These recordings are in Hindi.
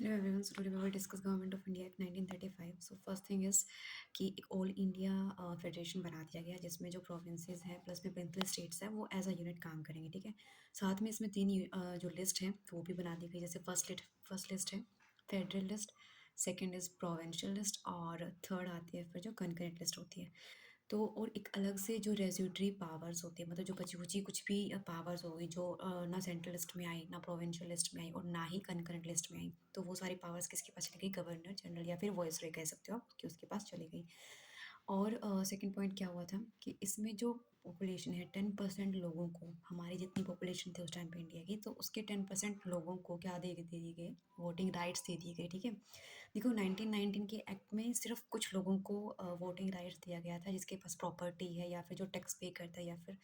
Hello everyone. So today we will discuss Government of India Act 1935. So first thing is कि एक ऑल इंडिया फेडरेशन बना दिया गया जिसमें जो प्रोविंसेस हैं प्लस में प्रिंसिपल स्टेट्स हैं वो एज अ यूनिट काम करेंगे, ठीक है। साथ में इसमें तीन जो लिस्ट है वो भी बना दी गई। जैसे फर्स्ट लिस्ट है federal list, second is provincial list और थर्ड आती है फिर जो कंकरेंट लिस्ट होती है। तो और एक अलग से जो रेज़िडरी पावर्स होती है, मतलब जो बची-खुची कुछ भी पावर्स हो गई जो ना सेंट्रल लिस्ट में आई, ना प्रोविंशियल लिस्ट में आई और ना ही कनकरेंट लिस्ट में आई। तो वो सारी पावर्स किसके पास चली गई? गवर्नर जनरल या फिर वॉइसरॉय कह सकते हो आप कि उसके पास चली गई। और सेकंड पॉइंट क्या हुआ था कि इसमें जो पॉपुलेशन है 10% लोगों को, हमारी जितनी पॉपुलेशन थी उस टाइम पे इंडिया की, तो उसके 10% लोगों को क्या दे दी गई? वोटिंग राइट्स दे दी गई, ठीक है। देखो 1919 के एक्ट में सिर्फ कुछ लोगों को वोटिंग राइट्स दिया गया था जिसके पास प्रॉपर्टी है या फिर जो टैक्स पे करता है या फिर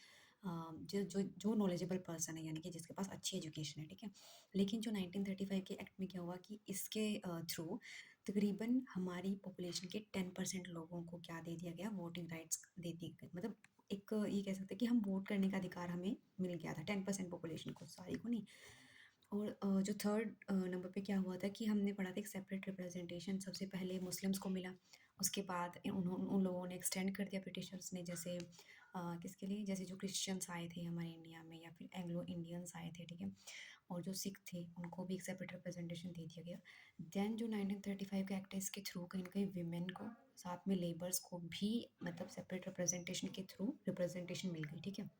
जो जो जो नॉलेजेबल पर्सन है, यानी कि जिसके पास अच्छी एजुकेशन है, ठीक है। लेकिन जो 1935 के एक्ट में क्या हुआ कि इसके थ्रू तकरीबन हमारी पॉपुलेशन के 10% लोगों को क्या दे दिया गया? वोटिंग राइट्स दे दी गई। मतलब एक ये कह सकते हैं कि हम वोट करने का अधिकार हमें मिल गया था 10% पॉपुलेशन को, सारी को नहीं। और जो थर्ड नंबर पे क्या हुआ था कि हमने पढ़ा था एक सेपरेट रिप्रेजेंटेशन सबसे पहले मुस्लिम्स को मिला। उसके बाद उन लोगों ने एक्सटेंड कर दिया ब्रिटिशर्स ने, जैसे किसके लिए? जैसे जो क्रिश्चियंस आए थे हमारे इंडिया में या फिर एंग्लो इंडियंस आए थे, ठीक है। और जो सिख थे उनको भी एक सेपरेट रिप्रेजेंटेशन दे दिया गया। देन जो 1935 का एक्ट है इसके थ्रू कहीं न कहीं विमेन को साथ में लेबर्स को भी मतलब सेपरेट रिप्रेजेंटेशन के थ्रू रिप्रेजेंटेशन मिल गई, ठीक है।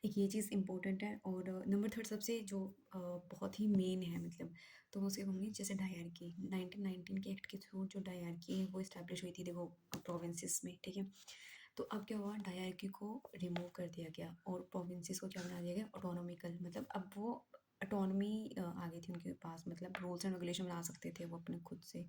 एक ये चीज़ इम्पोर्टेंट है। और नंबर थर्ड सबसे जो बहुत ही मेन है, मतलब तो वो उसे कहूँगी जैसे डायरकी 1919 के एक्ट के थ्रू जो डायरकी है वो इस्टेब्लिश हुई थी, देखो प्रोविंसेस में, ठीक है। तो अब क्या हुआ, डायरकी को रिमूव कर दिया गया और प्रोविंसेस को क्या बना दिया गया? ऑटोनॉमिकल, मतलब अब वो ऑटोनॉमी आ गई थी उनके पास, मतलब रूल्स एंड रेगुलेशन बना सकते थे वो अपने खुद से।